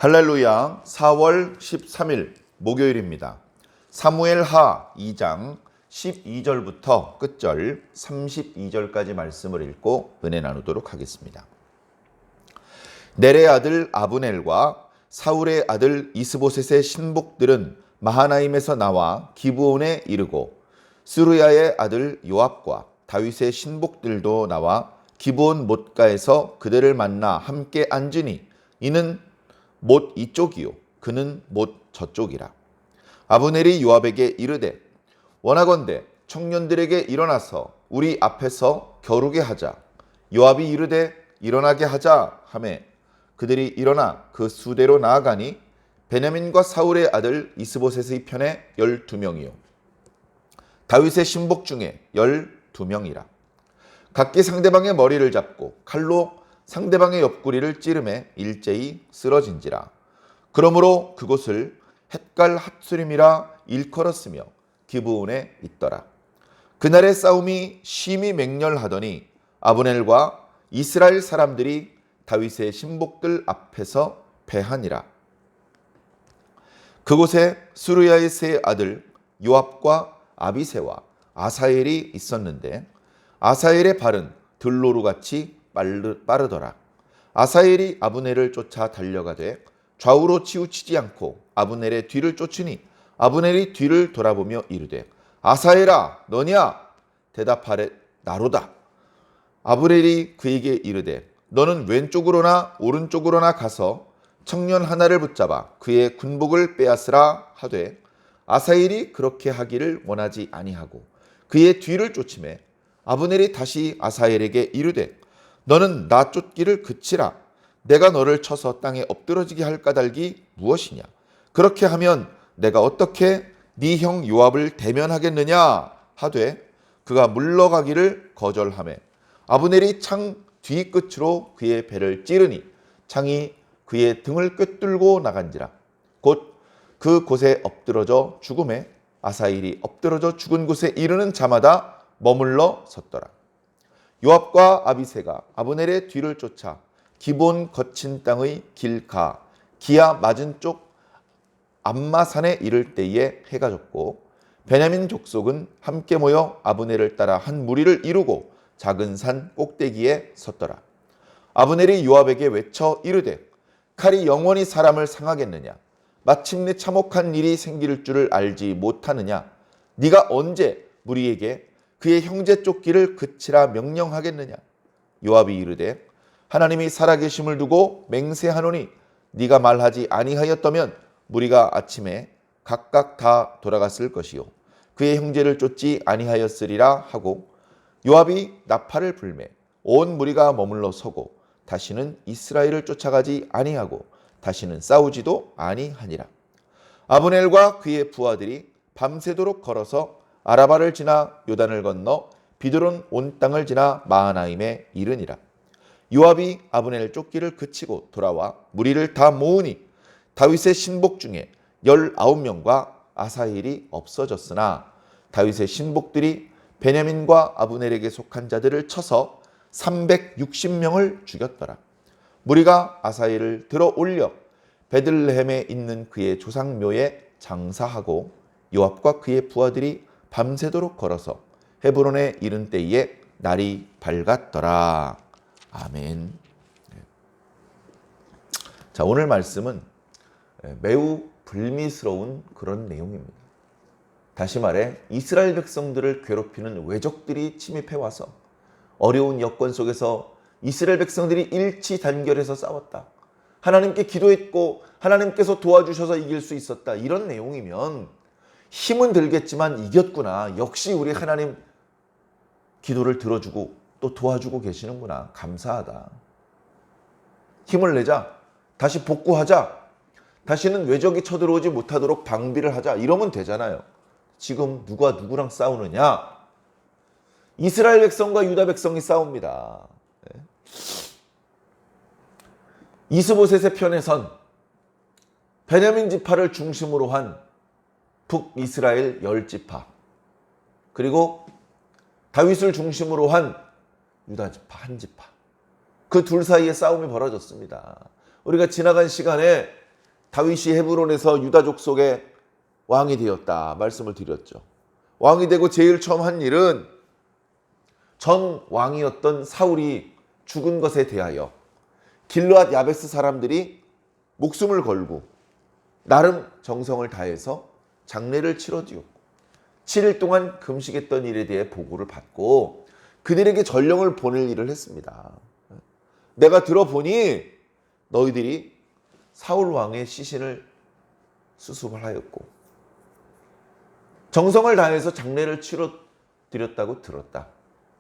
할렐루야. 4월 13일 목요일입니다. 사무엘하 2장 12절부터 끝절 32절까지 말씀을 읽고 은혜 나누도록 하겠습니다. 넬의 아들 아브넬과 사울의 아들 이스보셋의 신복들은 마하나임에서 나와 기브온에 이르고 스루야의 아들 요압과 다윗의 신복들도 나와 기브온 못가에서 그들을 만나 함께 앉으니 이는 못 이쪽이요 그는 못 저쪽이라. 아브넬이 요압에게 이르되 원하건대 청년들에게 일어나서 우리 앞에서 겨루게 하자. 요압이 이르되 일어나게 하자 하매 그들이 일어나 그 수대로 나아가니 베냐민과 사울의 아들 이스보셋의 편에 12명이요 다윗의 신복 중에 12명이라. 각기 상대방의 머리를 잡고 칼로 상대방의 옆구리를 찌르매 일제히 쓰러진지라. 그러므로 그곳을 헷갈 핫수림이라 일컬었으며 기브온에 있더라. 그날의 싸움이 심히 맹렬하더니 아브넬과 이스라엘 사람들이 다윗의 신복들 앞에서 패하니라. 그곳에 스루야의 세 아들 요압과 아비새와 아사엘이 있었는데 아사엘의 발은 들로루같이 빠르더라. 아사엘이 아브넬을 쫓아 달려가되 좌우로 치우치지 않고 아브넬의 뒤를 쫓으니 아브넬이 뒤를 돌아보며 이르되 아사엘아 너냐? 대답하래 나로다. 아브넬이 그에게 이르되 너는 왼쪽으로나 오른쪽으로나 가서 청년 하나를 붙잡아 그의 군복을 빼앗으라 하되 아사엘이 그렇게 하기를 원하지 아니하고 그의 뒤를 쫓으매 아브넬이 다시 아사엘에게 이르되 너는 나 쫓기를 그치라. 내가 너를 쳐서 땅에 엎드러지게 할 까닭이 무엇이냐? 그렇게 하면 내가 어떻게 네 형 요압을 대면하겠느냐 하되 그가 물러가기를 거절하매 아브넬이 창 뒤끝으로 그의 배를 찌르니 창이 그의 등을 꿰뚫고 나간지라. 곧 그곳에 엎드러져 죽음에 아사엘이 엎드러져 죽은 곳에 이르는 자마다 머물러 섰더라. 요압과 아비새가 아브넬의 뒤를 쫓아 기브온 거친 땅의 길가 기아 맞은 쪽 암마산에 이를 때에 해가 졌고 베냐민 족속은 함께 모여 아브넬을 따라 한 무리를 이루고 작은 산 꼭대기에 섰더라. 아브넬이 요압에게 외쳐 이르되 칼이 영원히 사람을 상하겠느냐? 마침내 참혹한 일이 생길 줄을 알지 못하느냐? 네가 언제 무리에게 그의 형제 쫓기를 그치라 명령하겠느냐? 요압이 이르되 하나님이 살아계심을 두고 맹세하노니 네가 말하지 아니하였다면 무리가 아침에 각각 다 돌아갔을 것이요 그의 형제를 쫓지 아니하였으리라 하고 요압이 나팔을 불매 온 무리가 머물러 서고 다시는 이스라엘을 쫓아가지 아니하고 다시는 싸우지도 아니하니라. 아브넬과 그의 부하들이 밤새도록 걸어서 아라바를 지나 요단을 건너 비드론 온 땅을 지나 마하나임에 이르니라. 요압이 아브넬 쫓기를 그치고 돌아와 무리를 다 모으니 다윗의 신복 중에 19명과 아사엘이 없어졌으나 다윗의 신복들이 베냐민과 아브넬에게 속한 자들을 쳐서 360명을 죽였더라. 무리가 아사엘을 들어 올려 베들레헴에 있는 그의 조상묘에 장사하고 요압과 그의 부하들이 밤새도록 걸어서 헤브론에 이른 때에 날이 밝았더라. 아멘. 자, 오늘 말씀은 매우 불미스러운 그런 내용입니다. 다시 말해 이스라엘 백성들을 괴롭히는 외적들이 침입해 와서 어려운 여건 속에서 이스라엘 백성들이 일치단결해서 싸웠다. 하나님께 기도했고 하나님께서 도와주셔서 이길 수 있었다. 이런 내용이면 힘은 들겠지만 이겼구나. 역시 우리 하나님 기도를 들어주고 또 도와주고 계시는구나. 감사하다. 힘을 내자. 다시 복구하자. 다시는 외적이 쳐들어오지 못하도록 방비를 하자. 이러면 되잖아요. 지금 누가 누구랑 싸우느냐? 이스라엘 백성과 유다 백성이 싸웁니다. 이스보셋의 편에 선 베냐민 지파를 중심으로 한 북이스라엘 10지파 그리고 다윗을 중심으로 한 유다 지파 한 지파 그 둘 사이에 싸움이 벌어졌습니다. 우리가 지나간 시간에 다윗이 헤브론에서 유다 족속의 왕이 되었다 말씀을 드렸죠. 왕이 되고 제일 처음 한 일은 전 왕이었던 사울이 죽은 것에 대하여 길르앗 야베스 사람들이 목숨을 걸고 나름 정성을 다해서 장례를 치러드렸고 7일 동안 금식했던 일에 대해 보고를 받고 그들에게 전령을 보낼 일을 했습니다. 내가 들어보니 너희들이 사울 왕의 시신을 수습을 하였고 정성을 다해서 장례를 치러드렸다고 들었다.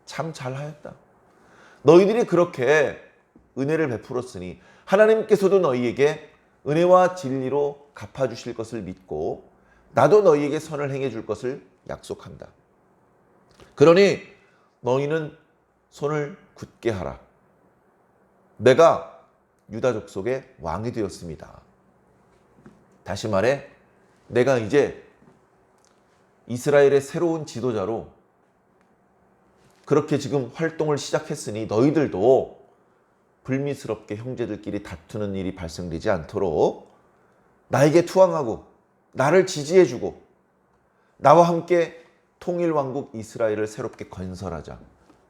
참 잘하였다. 너희들이 그렇게 은혜를 베풀었으니 하나님께서도 너희에게 은혜와 진리로 갚아주실 것을 믿고 나도 너희에게 선을 행해 줄 것을 약속한다. 그러니 너희는 손을 굳게 하라. 내가 유다 족속의 왕이 되었습니다. 다시 말해 내가 이제 이스라엘의 새로운 지도자로 그렇게 지금 활동을 시작했으니 너희들도 불미스럽게 형제들끼리 다투는 일이 발생되지 않도록 나에게 투항하고 나를 지지해주고 나와 함께 통일왕국 이스라엘을 새롭게 건설하자.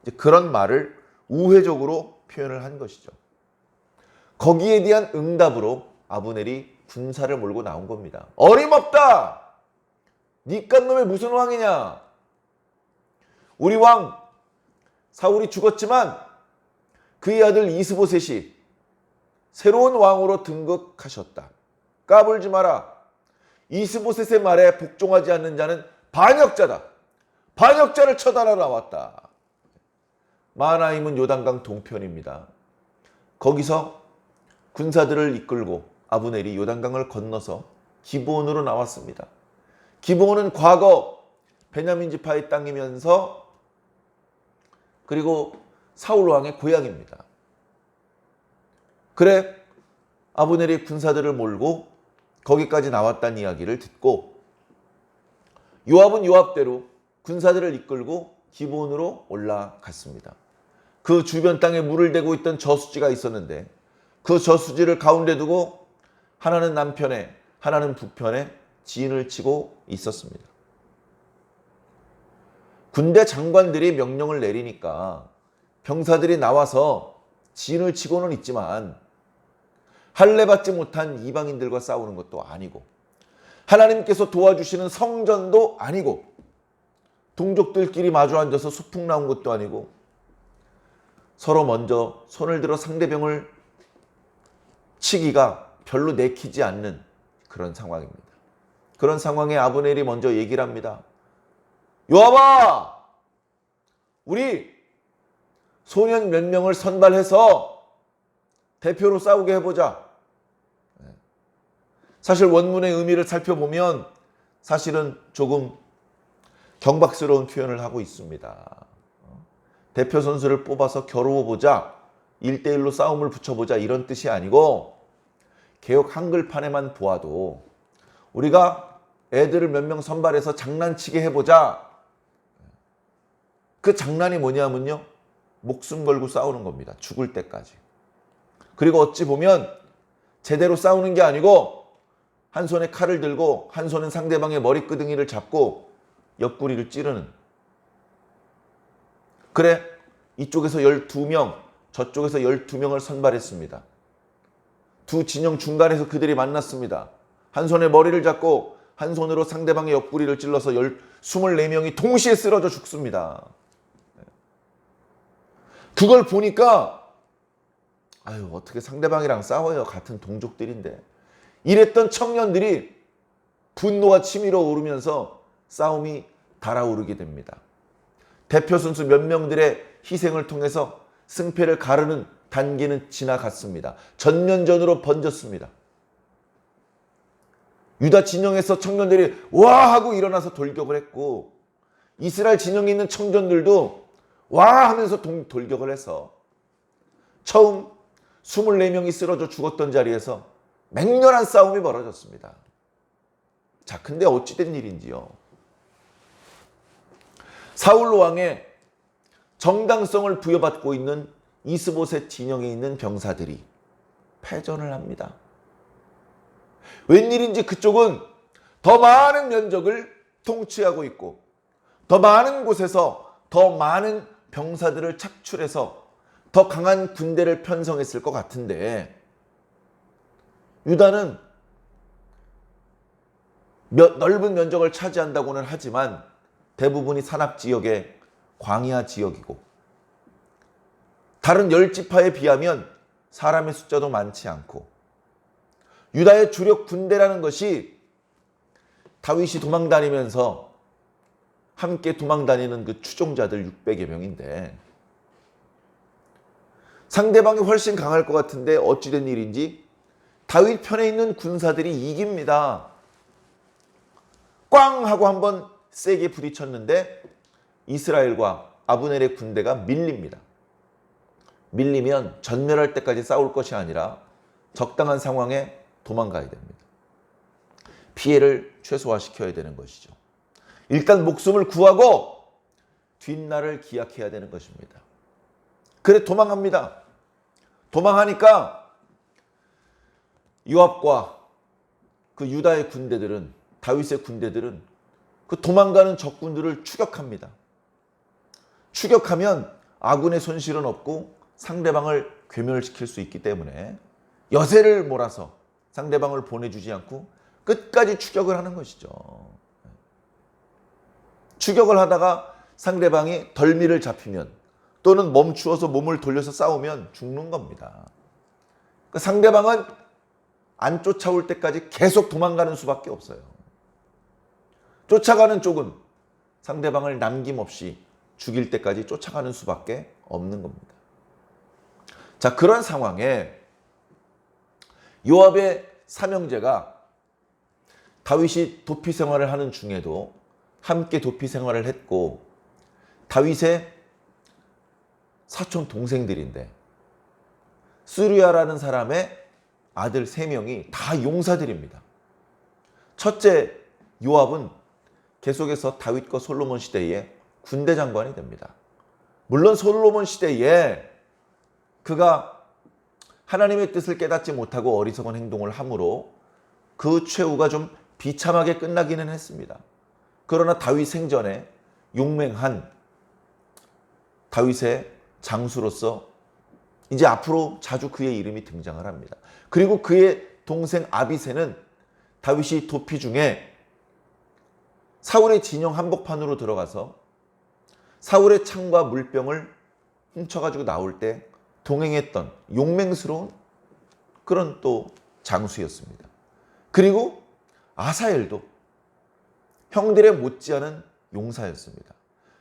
이제 그런 말을 우회적으로 표현을 한 것이죠. 거기에 대한 응답으로 아브넬이 군사를 몰고 나온 겁니다. 어림없다! 니깟 놈의 무슨 왕이냐? 우리 왕 사울이 죽었지만 그의 아들 이스보셋이 새로운 왕으로 등극하셨다. 까불지 마라. 이스보셋의 말에 복종하지 않는 자는 반역자다. 반역자를 처단하러 나왔다. 마하나임은 요단강 동편입니다. 거기서 군사들을 이끌고 아브넬이 요단강을 건너서 기브온으로 나왔습니다. 기브온은 과거 베냐민 지파의 땅이면서 그리고 사울 왕의 고향입니다. 그래 아브넬이 군사들을 몰고 거기까지 나왔다는 이야기를 듣고 요압은 요압대로 군사들을 이끌고 기브온으로 올라갔습니다. 그 주변 땅에 물을 대고 있던 저수지가 있었는데 그 저수지를 가운데 두고 하나는 남편에 하나는 북편에 진을 치고 있었습니다. 군대 장관들이 명령을 내리니까 병사들이 나와서 진을 치고는 있지만 할례받지 못한 이방인들과 싸우는 것도 아니고 하나님께서 도와주시는 성전도 아니고 동족들끼리 마주 앉아서 소풍 나온 것도 아니고 서로 먼저 손을 들어 상대방을 치기가 별로 내키지 않는 그런 상황입니다. 그런 상황에 아브넬이 먼저 얘기를 합니다. 요압아! 우리 소년 몇 명을 선발해서 대표로 싸우게 해보자. 사실 원문의 의미를 살펴보면 사실은 조금 경박스러운 표현을 하고 있습니다. 대표 선수를 뽑아서 겨루어보자. 1대1로 싸움을 붙여보자. 이런 뜻이 아니고 개역 한글판에만 보아도 우리가 애들을 몇 명 선발해서 장난치게 해보자. 그 장난이 뭐냐면요. 목숨 걸고 싸우는 겁니다. 죽을 때까지. 그리고 어찌 보면 제대로 싸우는 게 아니고 한 손에 칼을 들고 한 손은 상대방의 머리끄댕이를 잡고 옆구리를 찌르는. 그래 이쪽에서 12명 저쪽에서 12명을 선발했습니다. 두 진영 중간에서 그들이 만났습니다. 한 손에 머리를 잡고 한 손으로 상대방의 옆구리를 찔러서 24명이 동시에 쓰러져 죽습니다. 그걸 보니까 아유 어떻게 상대방이랑 싸워요. 같은 동족들인데. 이랬던 청년들이 분노가 치밀어 오르면서 싸움이 달아오르게 됩니다. 대표 선수 몇 명들의 희생을 통해서 승패를 가르는 단계는 지나갔습니다. 전면전으로 번졌습니다. 유다 진영에서 청년들이 와 하고 일어나서 돌격을 했고 이스라엘 진영에 있는 청년들도 와 하면서 돌격을 해서 처음 24명이 쓰러져 죽었던 자리에서 맹렬한 싸움이 벌어졌습니다. 자, 근데 어찌된 일인지요. 사울 왕의 정당성을 부여받고 있는 이스보셋 진영에 있는 병사들이 패전을 합니다. 웬일인지 그쪽은 더 많은 면적을 통치하고 있고 더 많은 곳에서 더 많은 병사들을 착출해서 더 강한 군대를 편성했을 것 같은데 유다는 넓은 면적을 차지한다고는 하지만 대부분이 산악지역의 광야 지역이고 다른 10지파에 비하면 사람의 숫자도 많지 않고 유다의 주력 군대라는 것이 다윗이 도망다니면서 함께 도망다니는 그 추종자들 600여 명인데 상대방이 훨씬 강할 것 같은데 어찌된 일인지 다윗 편에 있는 군사들이 이깁니다. 꽝 하고 한번 세게 부딪혔는데 이스라엘과 아브넬의 군대가 밀립니다. 밀리면 전멸할 때까지 싸울 것이 아니라 적당한 상황에 도망가야 됩니다. 피해를 최소화시켜야 되는 것이죠. 일단 목숨을 구하고 뒷날을 기약해야 되는 것입니다. 그래 도망갑니다. 도망하니까 요압과 그 유다의 군대들은 다윗의 군대들은 그 도망가는 적군들을 추격합니다. 추격하면 아군의 손실은 없고 상대방을 괴멸시킬 수 있기 때문에 여세를 몰아서 상대방을 보내주지 않고 끝까지 추격을 하는 것이죠. 추격을 하다가 상대방이 덜미를 잡히면 또는 멈추어서 몸을 돌려서 싸우면 죽는 겁니다. 그러니까 상대방은 안 쫓아올 때까지 계속 도망가는 수밖에 없어요. 쫓아가는 쪽은 상대방을 남김없이 죽일 때까지 쫓아가는 수밖에 없는 겁니다. 자, 그런 상황에 요압의 삼형제가 다윗이 도피 생활을 하는 중에도 함께 도피 생활을 했고 다윗의 사촌 동생들인데 스루야라는 사람의 아들 3명이 다 용사들입니다. 첫째 요압은 계속해서 다윗과 솔로몬 시대에 군대 장관이 됩니다. 물론 솔로몬 시대에 그가 하나님의 뜻을 깨닫지 못하고 어리석은 행동을 함으로 그 최후가 좀 비참하게 끝나기는 했습니다. 그러나 다윗 생전에 용맹한 다윗의 장수로서 이제 앞으로 자주 그의 이름이 등장을 합니다. 그리고 그의 동생 아비새는 다윗이 도피 중에 사울의 진영 한복판으로 들어가서 사울의 창과 물병을 훔쳐가지고 나올 때 동행했던 용맹스러운 그런 또 장수였습니다. 그리고 아사엘도 형들의 못지않은 용사였습니다.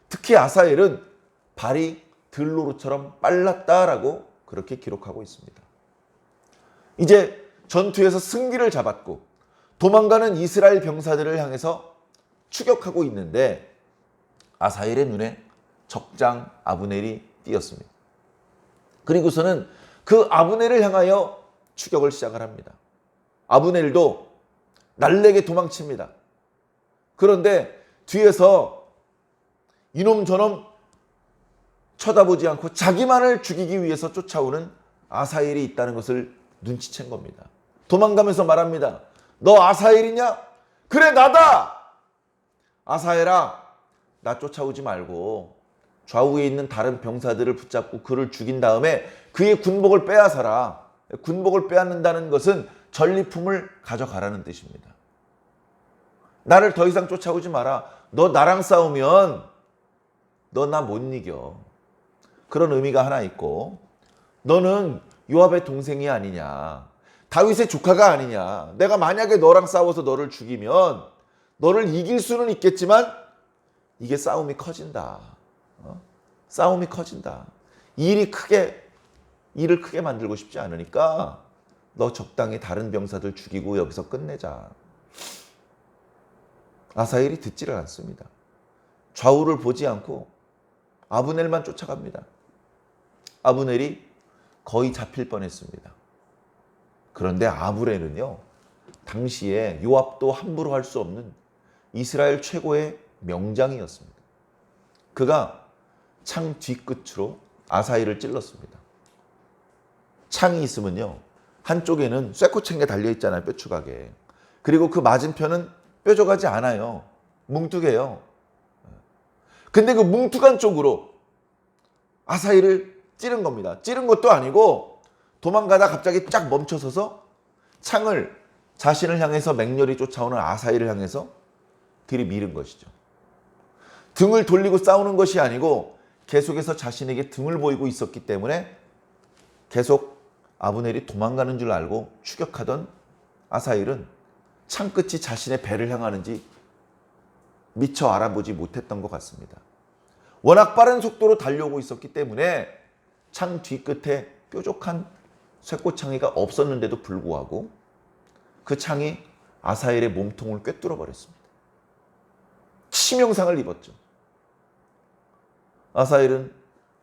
특히 아사엘은 발이 들로루처럼 빨랐다라고 그렇게 기록하고 있습니다. 이제 전투에서 승기를 잡았고 도망가는 이스라엘 병사들을 향해서 추격하고 있는데 아사엘의 눈에 적장 아브넬이 띄었습니다. 그리고서는 그 아브넬을 향하여 추격을 시작을 합니다. 아브넬도 날래게 도망칩니다. 그런데 뒤에서 이놈 저놈 쳐다보지 않고 자기만을 죽이기 위해서 쫓아오는 아사엘이 있다는 것을 눈치챈 겁니다. 도망가면서 말합니다. 너 아사엘이냐? 그래 나다! 아사엘아, 나 쫓아오지 말고 좌우에 있는 다른 병사들을 붙잡고 그를 죽인 다음에 그의 군복을 빼앗아라. 군복을 빼앗는다는 것은 전리품을 가져가라는 뜻입니다. 나를 더 이상 쫓아오지 마라. 너 나랑 싸우면 너 나 못 이겨. 그런 의미가 하나 있고 너는 요압의 동생이 아니냐. 다윗의 조카가 아니냐. 내가 만약에 너랑 싸워서 너를 죽이면 너를 이길 수는 있겠지만 이게 싸움이 커진다. 싸움이 커진다. 일을 크게 만들고 싶지 않으니까 너 적당히 다른 병사들 죽이고 여기서 끝내자. 아사엘이 듣지를 않습니다. 좌우를 보지 않고 아브넬만 쫓아갑니다. 아브넬이 거의 잡힐 뻔했습니다. 그런데 아브넬은요, 당시에 요압도 함부로 할 수 없는 이스라엘 최고의 명장이었습니다. 그가 창 뒤끝으로 아사엘을 찔렀습니다. 창이 있으면요, 한쪽에는 쇠코챙게 달려있잖아요, 뼈추각에. 그리고 그 맞은편은 뾰족하지 않아요. 뭉툭해요. 근데 그 뭉툭한 쪽으로 아사엘을 찌른 겁니다. 찌른 것도 아니고 도망가다 갑자기 쫙 멈춰서서 창을 자신을 향해서 맹렬히 쫓아오는 아사엘을 향해서 들이밀은 것이죠. 등을 돌리고 싸우는 것이 아니고 계속해서 자신에게 등을 보이고 있었기 때문에 계속 아브넬이 도망가는 줄 알고 추격하던 아사엘은 창끝이 자신의 배를 향하는지 미처 알아보지 못했던 것 같습니다. 워낙 빠른 속도로 달려오고 있었기 때문에 창 뒤끝에 뾰족한 쇠꼬창이가 없었는데도 불구하고 그 창이 아사엘의 몸통을 꿰뚫어 버렸습니다. 치명상을 입었죠. 아사엘은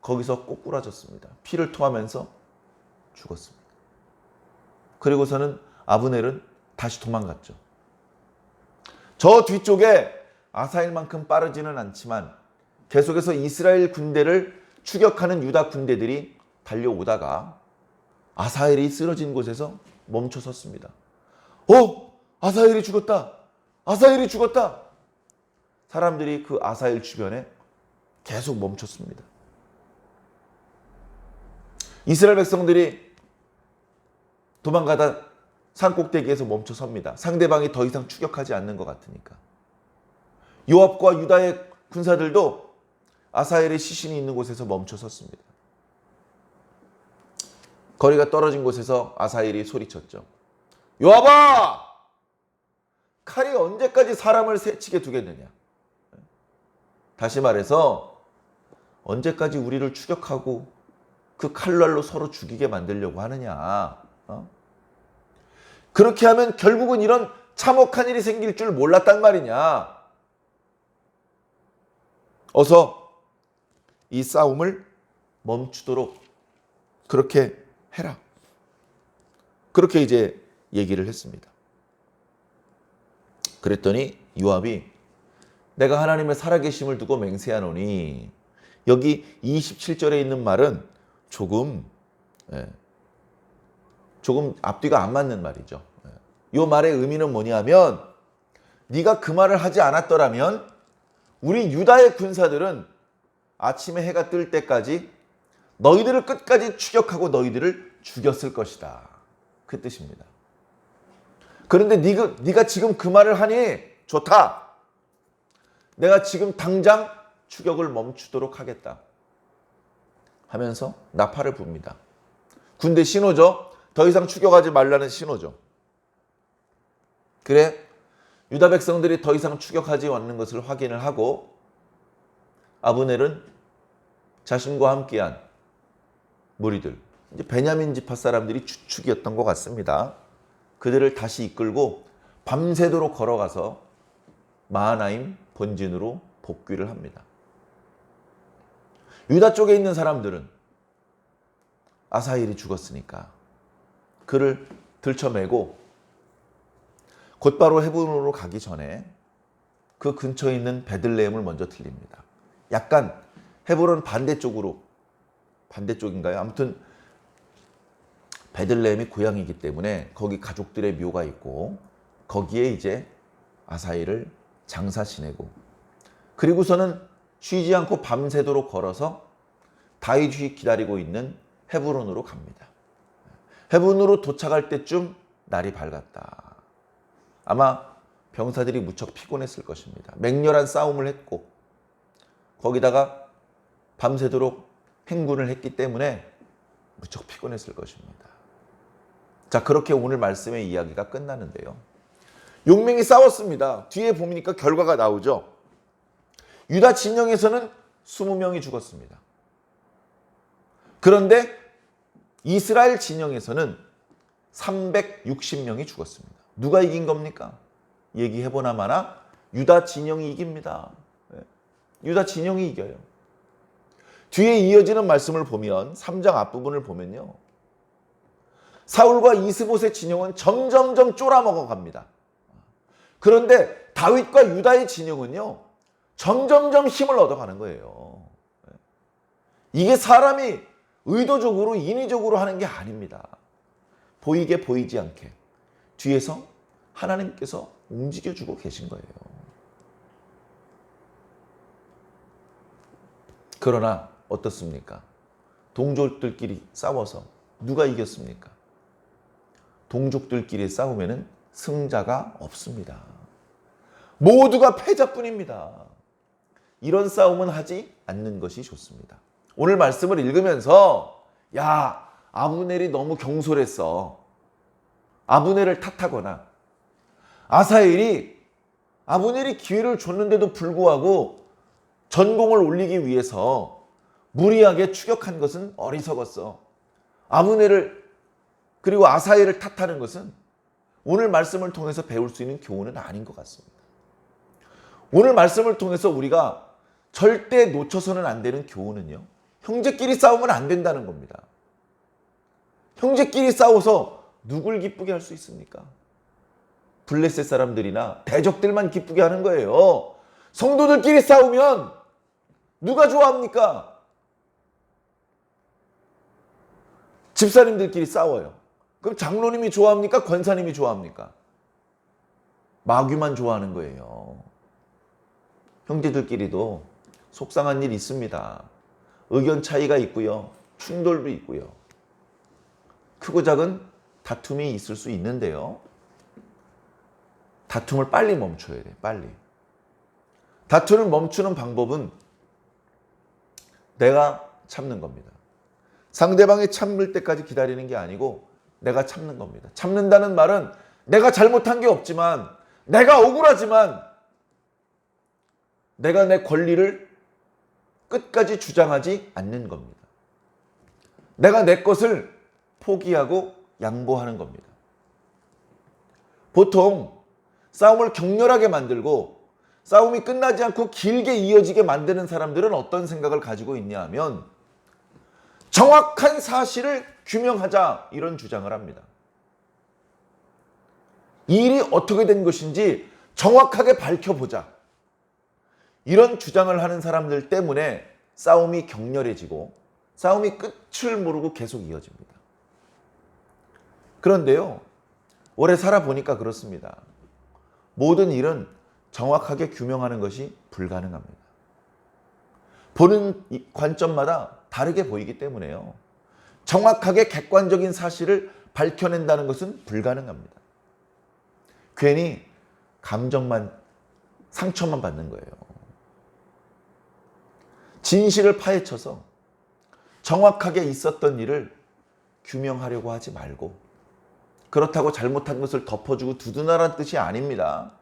거기서 꼬꾸라졌습니다. 피를 토하면서 죽었습니다. 그리고서는 아브넬은 다시 도망갔죠. 저 뒤쪽에 아사엘만큼 빠르지는 않지만 계속해서 이스라엘 군대를 추격하는 유다 군대들이 달려오다가 아사엘이 쓰러진 곳에서 멈춰 섰습니다. 아사엘이 죽었다. 아사엘이 죽었다. 사람들이 그 아사엘 주변에 계속 멈췄습니다. 이스라엘 백성들이 도망가다 산꼭대기에서 멈춰 섭니다. 상대방이 더 이상 추격하지 않는 것 같으니까. 요압과 유다의 군사들도 아사엘의 시신이 있는 곳에서 멈춰 섰습니다. 거리가 떨어진 곳에서 아사엘이 소리쳤죠. 요압아! 칼이 언제까지 사람을 새치게 두겠느냐? 다시 말해서 언제까지 우리를 추격하고 그 칼날로 서로 죽이게 만들려고 하느냐? 그렇게 하면 결국은 이런 참혹한 일이 생길 줄 몰랐단 말이냐? 어서 이 싸움을 멈추도록 그렇게 해라. 그렇게 이제 얘기를 했습니다. 그랬더니 요압이 내가 하나님의 살아계심을 두고 맹세하노니, 여기 27절에 있는 말은 조금 앞뒤가 안 맞는 말이죠. 이 말의 의미는 뭐냐면, 네가 그 말을 하지 않았더라면 우리 유다의 군사들은 아침에 해가 뜰 때까지 너희들을 끝까지 추격하고 너희들을 죽였을 것이다. 그 뜻입니다. 그런데 네가 지금 그 말을 하니 좋다. 내가 지금 당장 추격을 멈추도록 하겠다 하면서 나팔을 붑니다. 군대 신호죠. 더 이상 추격하지 말라는 신호죠. 그래, 유다 백성들이 더 이상 추격하지 않는 것을 확인을 하고 아브넬은 자신과 함께한 무리들, 이제 베냐민 지파 사람들이 주축이었던 것 같습니다. 그들을 다시 이끌고 밤새도록 걸어가서 마하나임 본진으로 복귀를 합니다. 유다 쪽에 있는 사람들은 아사엘이 죽었으니까 그를 들쳐매고 곧바로 헤브론으로 가기 전에 그 근처에 있는 베들레헴을 먼저 들립니다. 약간 헤브론 반대쪽인가요? 아무튼 베들레헴이 고향이기 때문에 거기 가족들의 묘가 있고 거기에 이제 아사엘을 장사 지내고, 그리고서는 쉬지 않고 밤새도록 걸어서 다윗이 기다리고 있는 헤브론으로 갑니다. 헤브론으로 도착할 때쯤 날이 밝았다. 아마 병사들이 무척 피곤했을 것입니다. 맹렬한 싸움을 했고 거기다가 밤새도록 행군을 했기 때문에 무척 피곤했을 것입니다. 자, 그렇게 오늘 말씀의 이야기가 끝나는데요. 용맹이 싸웠습니다. 뒤에 보니까 결과가 나오죠. 유다 진영에서는 20명이 죽었습니다. 그런데 이스라엘 진영에서는 360명이 죽었습니다. 누가 이긴 겁니까? 얘기해보나 마나 유다 진영이 이깁니다. 유다 진영이 이겨요. 뒤에 이어지는 말씀을 보면 3장 앞부분을 보면요, 사울과 이스봇의 진영은 점점점 쫄아먹어 갑니다. 그런데 다윗과 유다의 진영은요 점점점 힘을 얻어가는 거예요. 이게 사람이 의도적으로 인위적으로 하는 게 아닙니다. 보이게 보이지 않게 뒤에서 하나님께서 움직여주고 계신 거예요. 그러나 어떻습니까? 동족들끼리 싸워서 누가 이겼습니까? 동족들끼리 싸우면은 승자가 없습니다. 모두가 패자뿐입니다. 이런 싸움은 하지 않는 것이 좋습니다. 오늘 말씀을 읽으면서 야, 아브넬이 너무 경솔했어. 아브넬을 탓하거나 아브넬이 기회를 줬는데도 불구하고 전공을 올리기 위해서 무리하게 추격한 것은 어리석었어. 아브넬을 그리고 아사엘을 탓하는 것은 오늘 말씀을 통해서 배울 수 있는 교훈은 아닌 것 같습니다. 오늘 말씀을 통해서 우리가 절대 놓쳐서는 안 되는 교훈은요, 형제끼리 싸우면 안 된다는 겁니다. 형제끼리 싸워서 누굴 기쁘게 할 수 있습니까? 블레셋 사람들이나 대적들만 기쁘게 하는 거예요. 성도들끼리 싸우면 누가 좋아합니까? 집사님들끼리 싸워요. 그럼 장로님이 좋아합니까? 권사님이 좋아합니까? 마귀만 좋아하는 거예요. 형제들끼리도 속상한 일 있습니다. 의견 차이가 있고요. 충돌도 있고요. 크고 작은 다툼이 있을 수 있는데요. 다툼을 빨리 멈춰야 돼요. 빨리. 다툼을 멈추는 방법은 내가 참는 겁니다. 상대방이 참을 때까지 기다리는 게 아니고 내가 참는 겁니다. 참는다는 말은 내가 잘못한 게 없지만, 내가 억울하지만 내가 내 권리를 끝까지 주장하지 않는 겁니다. 내가 내 것을 포기하고 양보하는 겁니다. 보통 싸움을 격렬하게 만들고 싸움이 끝나지 않고 길게 이어지게 만드는 사람들은 어떤 생각을 가지고 있냐 하면 정확한 사실을 규명하자, 이런 주장을 합니다. 이 일이 어떻게 된 것인지 정확하게 밝혀보자, 이런 주장을 하는 사람들 때문에 싸움이 격렬해지고 싸움이 끝을 모르고 계속 이어집니다. 그런데요, 오래 살아보니까 그렇습니다. 모든 일은 정확하게 규명하는 것이 불가능합니다. 보는 관점마다 다르게 보이기 때문에요. 정확하게 객관적인 사실을 밝혀낸다는 것은 불가능합니다. 괜히 감정만, 상처만 받는 거예요. 진실을 파헤쳐서 정확하게 있었던 일을 규명하려고 하지 말고, 그렇다고 잘못한 것을 덮어주고 두둔하라는 뜻이 아닙니다.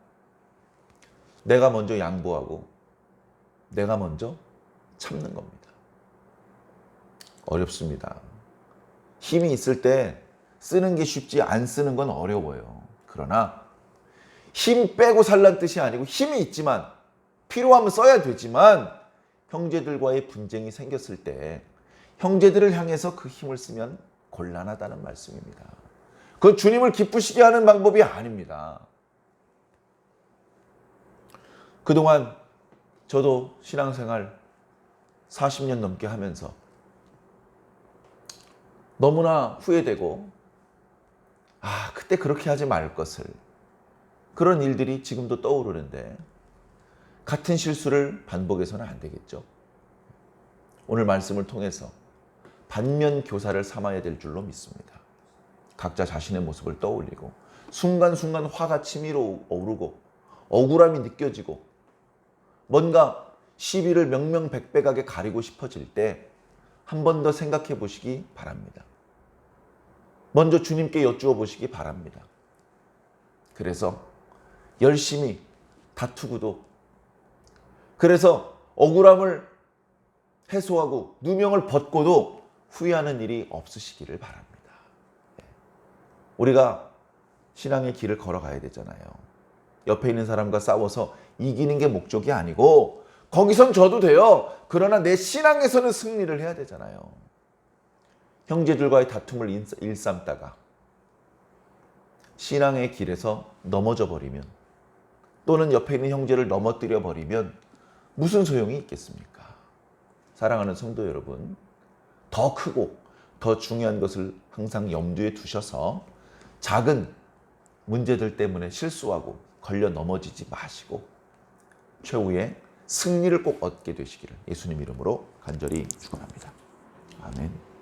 내가 먼저 양보하고 내가 먼저 참는 겁니다. 어렵습니다. 힘이 있을 때 쓰는 게 쉽지, 안 쓰는 건 어려워요. 그러나 힘 빼고 살란 뜻이 아니고, 힘이 있지만 필요하면 써야 되지만 형제들과의 분쟁이 생겼을 때 형제들을 향해서 그 힘을 쓰면 곤란하다는 말씀입니다. 그건 주님을 기쁘시게 하는 방법이 아닙니다. 그동안 저도 신앙생활 40년 넘게 하면서 너무나 후회되고, 그때 그렇게 하지 말 것을, 그런 일들이 지금도 떠오르는데 같은 실수를 반복해서는 안 되겠죠. 오늘 말씀을 통해서 반면 교사를 삼아야 될 줄로 믿습니다. 각자 자신의 모습을 떠올리고 순간순간 화가 치밀어 오르고 억울함이 느껴지고 뭔가 시비를 명명백백하게 가리고 싶어질 때 한 번 더 생각해 보시기 바랍니다. 먼저 주님께 여쭈어 보시기 바랍니다. 그래서 열심히 다투고도, 그래서 억울함을 해소하고 누명을 벗고도 후회하는 일이 없으시기를 바랍니다. 우리가 신앙의 길을 걸어가야 되잖아요. 옆에 있는 사람과 싸워서 이기는 게 목적이 아니고, 거기선 져도 돼요. 그러나 내 신앙에서는 승리를 해야 되잖아요. 형제들과의 다툼을 일삼다가 신앙의 길에서 넘어져 버리면, 또는 옆에 있는 형제를 넘어뜨려 버리면 무슨 소용이 있겠습니까? 사랑하는 성도 여러분, 더 크고 더 중요한 것을 항상 염두에 두셔서 작은 문제들 때문에 실수하고 걸려 넘어지지 마시고 최후의 승리를 꼭 얻게 되시기를 예수님 이름으로 간절히 축원합니다. 아멘.